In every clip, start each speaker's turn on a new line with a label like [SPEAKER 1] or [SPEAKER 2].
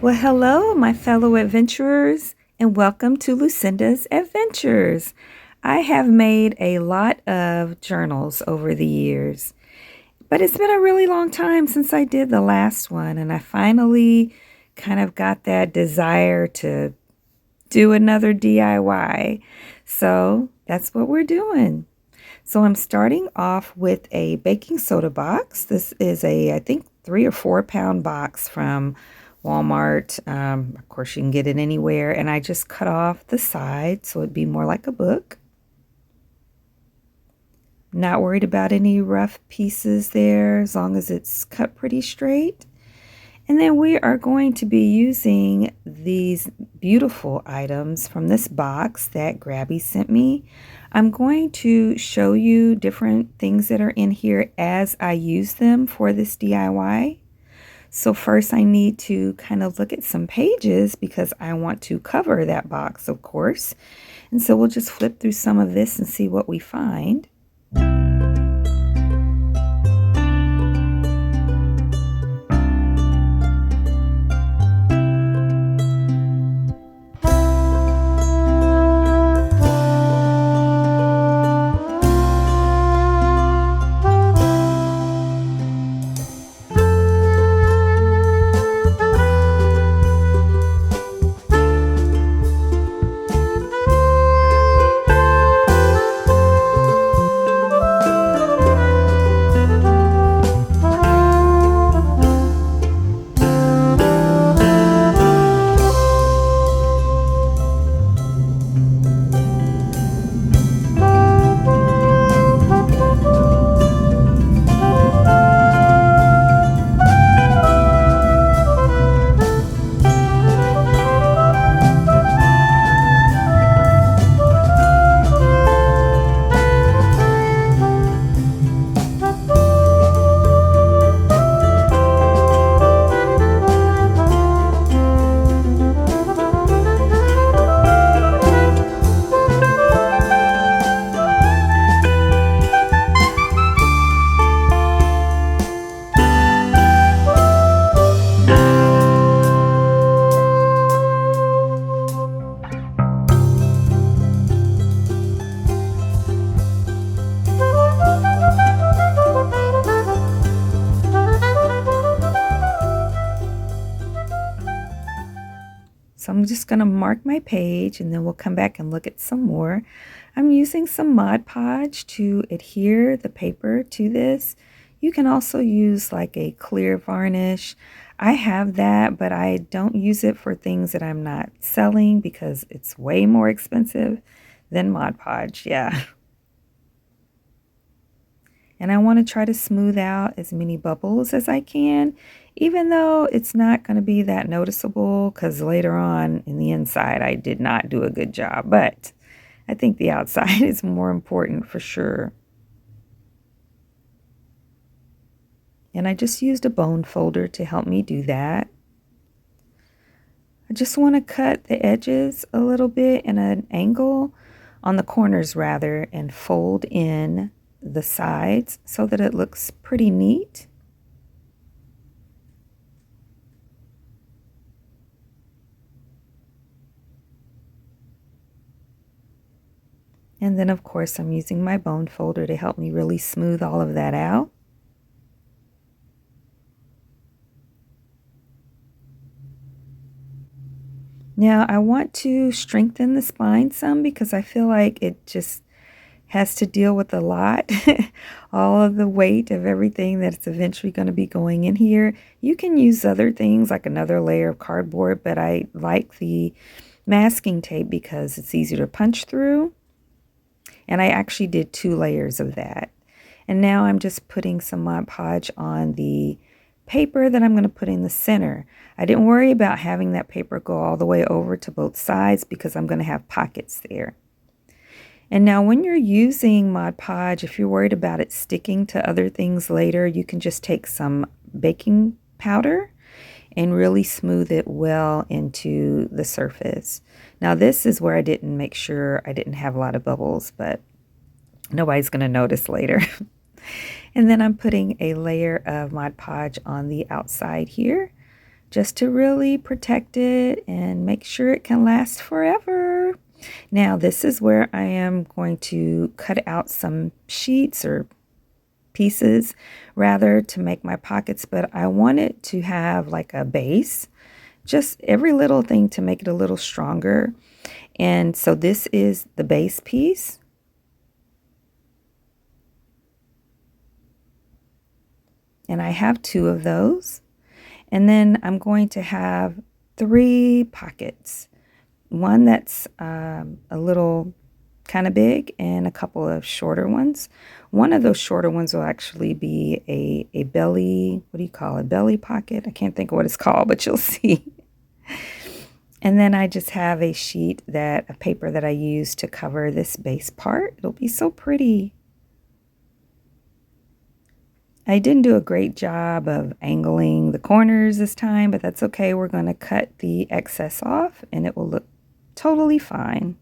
[SPEAKER 1] Well, hello, my fellow adventurers, and welcome to Lucinda's Adventures. I have made a lot of journals over the years, but it's been a really long time since I did the last one, and I finally kind of got that desire to do another DIY. So that's what we're doing. So I'm starting off with a baking soda box. This is I think, 3 or 4 pound box from Walmart. Of course, you can get it anywhere. And I just cut off the side so it'd be more like a book. Not worried about any rough pieces there as long as it's cut pretty straight. And then we are going to be using these beautiful items from this box that Grabie sent me. I'm going to show you different things that are in here as I use them for this DIY. So first I need to kind of look at some pages because I want to cover that box, of course. And so we'll just flip through some of this and see what we find. So I'm just going to mark my page and then we'll come back and look at some more. I'm using some Mod Podge to adhere the paper to this. You can also use like a clear varnish. I have that, but I don't use it for things that I'm not selling because it's way more expensive than Mod Podge. Yeah. And I want to try to smooth out as many bubbles as I can, even though it's not going to be that noticeable because later on in the inside I did not do a good job. But I think the outside is more important for sure. And I just used a bone folder to help me do that. I just want to cut the edges a little bit in an angle, on the corners rather, and fold in the sides so that it looks pretty neat. And then of course I'm using my bone folder to help me really smooth all of that out. Now I want to strengthen the spine some because I feel like it just has to deal with a lot, all of the weight of everything that's eventually going to be going in here. You can use other things like another layer of cardboard, but I like the masking tape because it's easier to punch through. And I actually did 2 layers of that. And now I'm just putting some Mod Podge on the paper that I'm going to put in the center. I didn't worry about having that paper go all the way over to both sides because I'm going to have pockets there. And now when you're using Mod Podge, if you're worried about it sticking to other things later, you can just take some baking powder and really smooth it well into the surface. Now this is where I didn't make sure I didn't have a lot of bubbles, but nobody's going to notice later. And then I'm putting a layer of Mod Podge on the outside here, just to really protect it and make sure it can last forever. Now, this is where I am going to cut out some sheets or pieces rather to make my pockets, but I want it to have like a base, just every little thing to make it a little stronger. And so this is the base piece. And I have 2 of those. And then I'm going to have 3 pockets. One that's a little kind of big and a couple of shorter ones. One of those shorter ones will actually be a belly, what do you call it? Belly pocket? I can't think of what it's called, but you'll see. And then I just have a paper that I use to cover this base part. It'll be so pretty. I didn't do a great job of angling the corners this time, but that's okay. We're going to cut the excess off and it will look totally fine.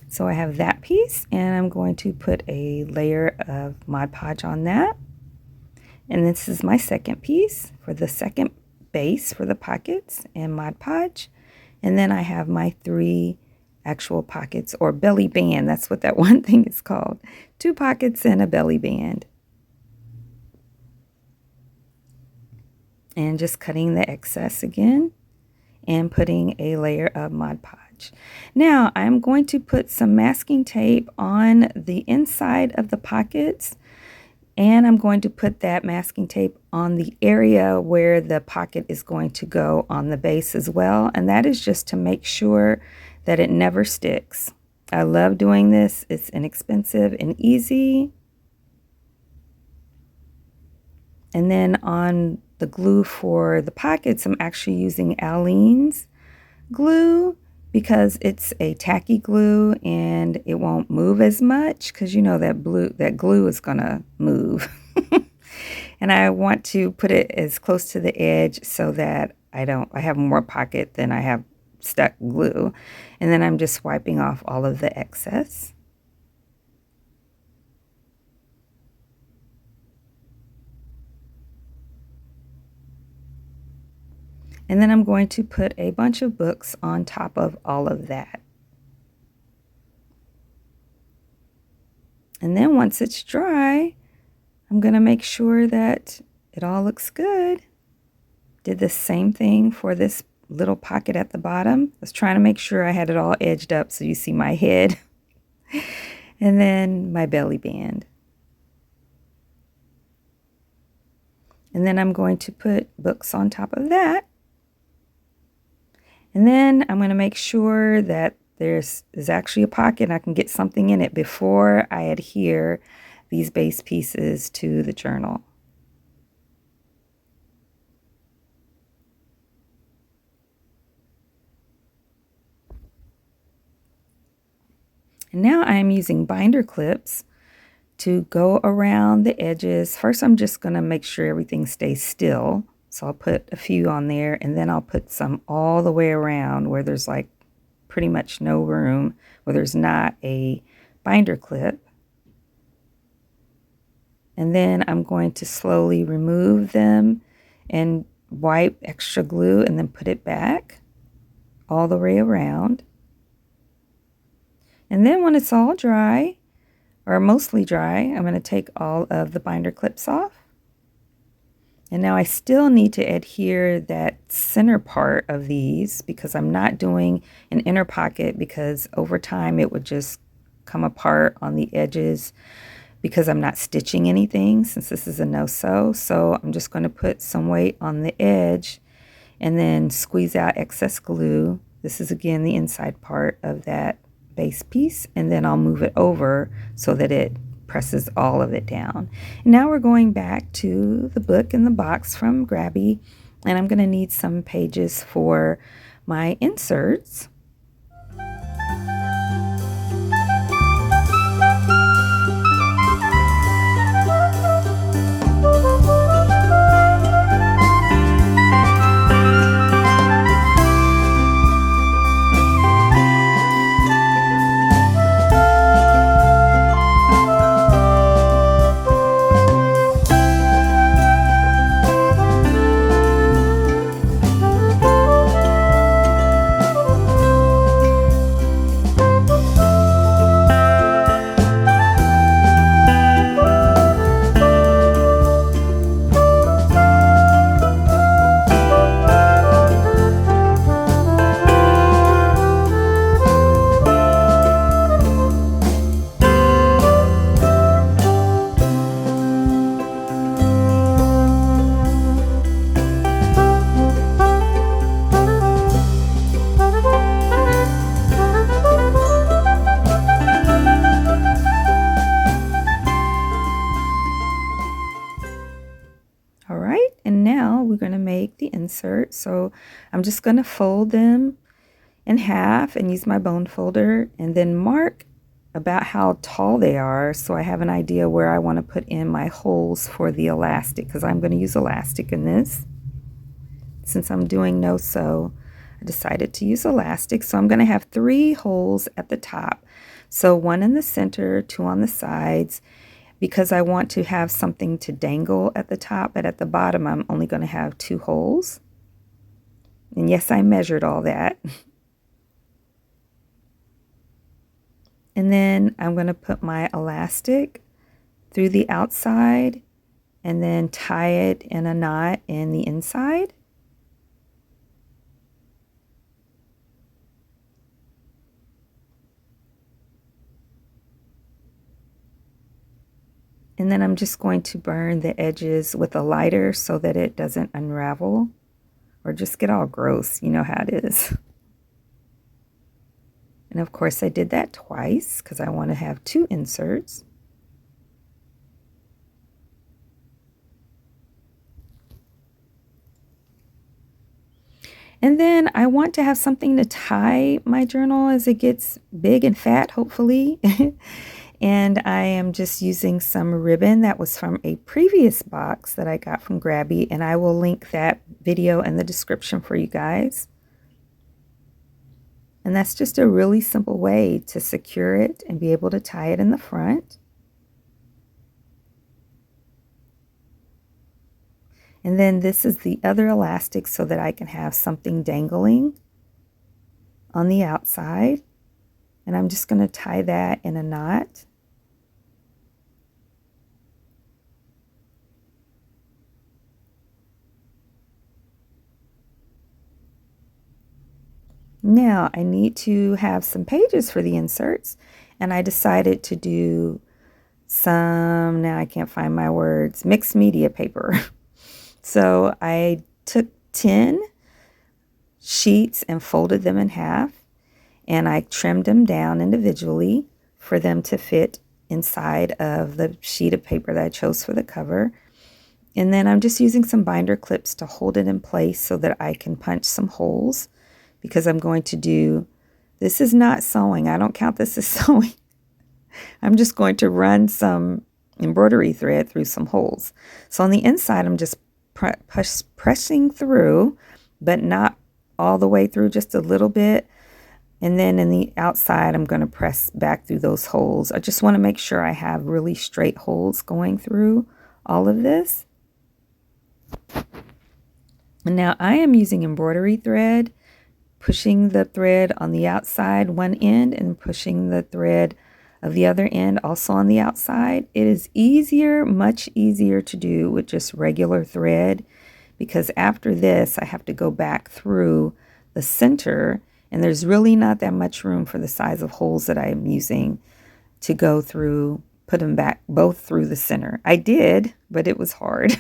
[SPEAKER 1] So I have that piece and I'm going to put a layer of Mod Podge on that. And this is my second piece for the second base for the pockets and Mod Podge. And then I have my 3 actual pockets or belly band. That's what that one thing is called. 2 pockets and a belly band. And just cutting the excess again and putting a layer of Mod Podge. Now I'm going to put some masking tape on the inside of the pockets, and I'm going to put that masking tape on the area where the pocket is going to go on the base as well. And that is just to make sure that it never sticks. I love doing this. It's inexpensive and easy. And then on the glue for the pockets, I'm actually using Aleene's glue because it's a tacky glue and it won't move as much because you know that glue is gonna move. And I want to put it as close to the edge so that I have more pocket than I have stuck glue. And then I'm just wiping off all of the excess. And then I'm going to put a bunch of books on top of all of that. And then once it's dry, I'm going to make sure that it all looks good. Did the same thing for this little pocket at the bottom. I was trying to make sure I had it all edged up so you see my head. And then my belly band. And then I'm going to put books on top of that. And then I'm going to make sure that there's actually a pocket and I can get something in it before I adhere these base pieces to the journal. And now I'm using binder clips to go around the edges. First, I'm just going to make sure everything stays still. So I'll put a few on there and then I'll put some all the way around where there's like pretty much no room, where there's not a binder clip. And then I'm going to slowly remove them and wipe extra glue and then put it back all the way around. And then when it's all dry, or mostly dry, I'm going to take all of the binder clips off. And now I still need to adhere that center part of these because I'm not doing an inner pocket because over time it would just come apart on the edges because I'm not stitching anything since this is a no-sew. So I'm just going to put some weight on the edge and then squeeze out excess glue. This is again the inside part of that base piece, and then I'll move it over so that it presses all of it down. And now we're going back to the book in the box from Grabie, and I'm going to need some pages for my inserts. All right, and now we're going to make the insert. So I'm just going to fold them in half and use my bone folder and then mark about how tall they are so I have an idea where I want to put in my holes for the elastic, because I'm going to use elastic in this. Since I'm doing no sew, I decided to use elastic. So I'm going to have 3 holes at the top. So 1 in the center, 2 on the sides, because I want to have something to dangle at the top, but at the bottom I'm only going to have 2 holes. And yes, I measured all that. And then I'm going to put my elastic through the outside and then tie it in a knot in the inside. And then I'm just going to burn the edges with a lighter so that it doesn't unravel or just get all gross. You know how it is. And of course I did that twice because I want to have 2 inserts. And then I want to have something to tie my journal as it gets big and fat, hopefully. And I am just using some ribbon that was from a previous box that I got from Grabie, and I will link that video in the description for you guys. And that's just a really simple way to secure it and be able to tie it in the front. And then this is the other elastic so that I can have something dangling on the outside. And I'm just going to tie that in a knot. Now I need to have some pages for the inserts, and I decided to do some, now I can't find my words, mixed media paper. So I took 10 sheets and folded them in half, and I trimmed them down individually for them to fit inside of the sheet of paper that I chose for the cover. And then I'm just using some binder clips to hold it in place so that I can punch some holes, because I'm going to do, this is not sewing. I don't count this as sewing. I'm just going to run some embroidery thread through some holes. So on the inside, I'm just pressing through, but not all the way through, just a little bit. And then in the outside, I'm going to press back through those holes. I just want to make sure I have really straight holes going through all of this. And now I am using embroidery thread, pushing the thread on the outside one end and pushing the thread of the other end also on the outside. It is easier, much easier to do with just regular thread, because after this I have to go back through the center, and there's really not that much room for the size of holes that I'm using to go through, put them back both through the center. I did, but it was hard.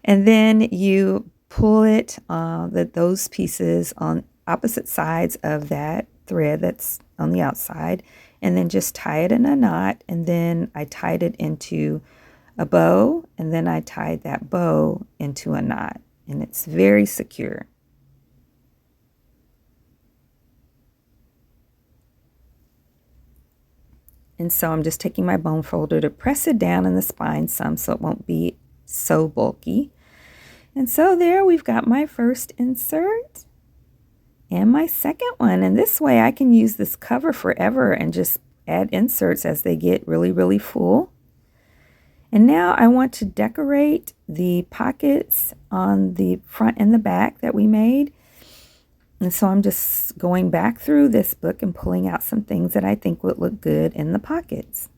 [SPEAKER 1] And then you pull it, those pieces on opposite sides of that thread that's on the outside, and then just tie it in a knot. And then I tied it into a bow, and then I tied that bow into a knot, and it's very secure. And so I'm just taking my bone folder to press it down in the spine some so it won't be so bulky. And so there we've got my first insert and my second one. And this way I can use this cover forever and just add inserts as they get really, really full. And now I want to decorate the pockets on the front and the back that we made. And so I'm just going back through this book and pulling out some things that I think would look good in the pockets.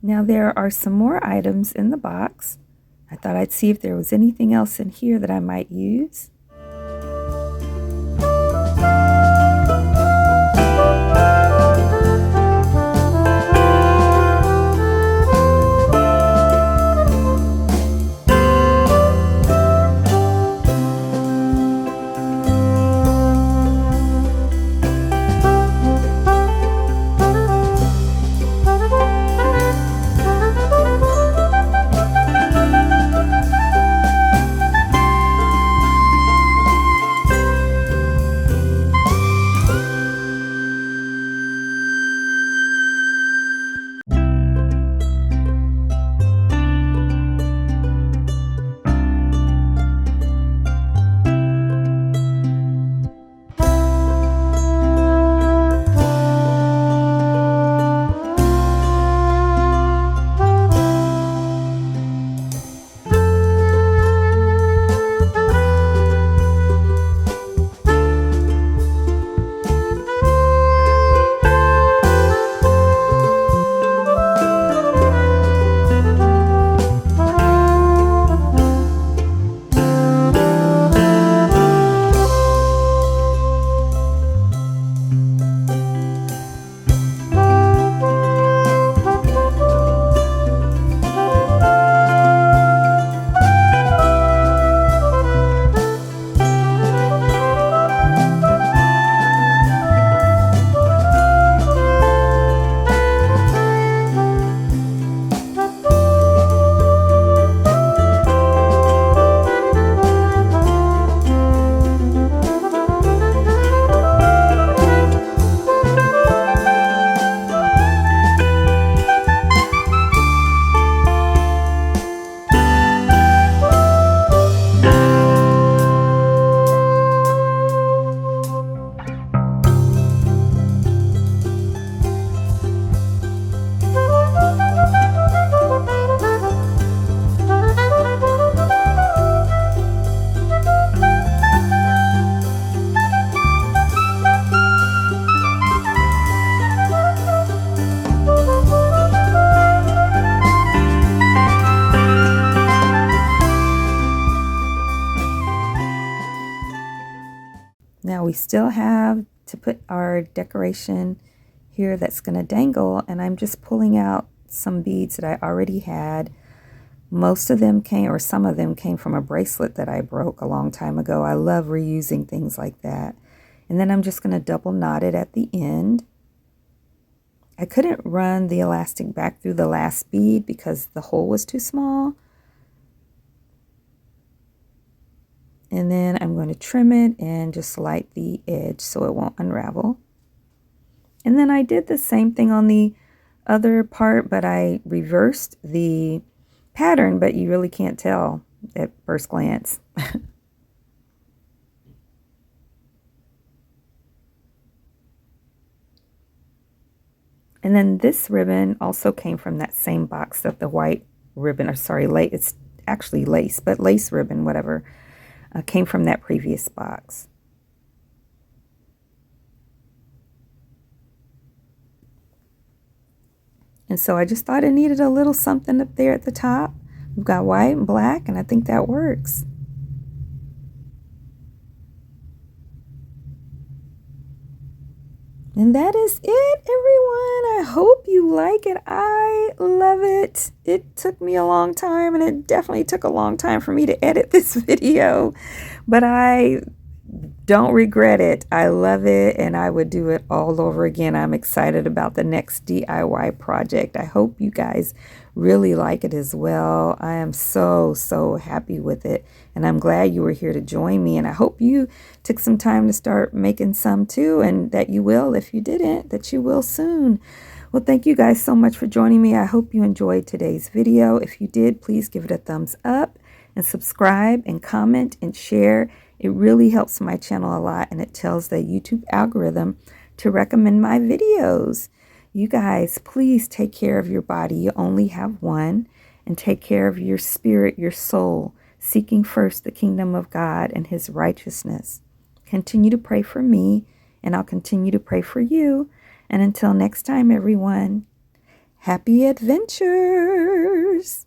[SPEAKER 1] Now there are some more items in the box. I thought I'd see if there was anything else in here that I might use. Now we still have to put our decoration here that's going to dangle, and I'm just pulling out some beads that I already had. Most of them came, or some of them came from a bracelet that I broke a long time ago. I love reusing things like that. And then I'm just going to double knot it at the end. I couldn't run the elastic back through the last bead because the hole was too small. And then I'm going to trim it and just light the edge so it won't unravel. And then I did the same thing on the other part, but I reversed the pattern, but you really can't tell at first glance. And then this ribbon also came from that same box of the white ribbon, or sorry, lace. It's actually lace, but lace ribbon, whatever, came from that previous box. And so I just thought it needed a little something up there at the top. We've got white and black, and I think that works. And that is it, everyone. I hope you like it. I love it. It took me a long time, and it definitely took a long time for me to edit this video, but I don't regret it. I love it, and I would do it all over again. I'm excited about the next DIY project. I hope you guys really like it as well. I am so happy with it, and I'm glad you were here to join me, and I hope you took some time to start making some too, and that you will. If you didn't, that you will soon. Well, thank you guys so much for joining me. I hope you enjoyed today's video. If you did, please give it a thumbs up and subscribe and comment and share. It really helps my channel a lot, and it tells the YouTube algorithm to recommend my videos. You guys, please take care of your body. You only have one. And take care of your spirit, your soul, seeking first the kingdom of God and his righteousness. Continue to pray for me, and I'll continue to pray for you. And until next time, everyone, Happy adventures!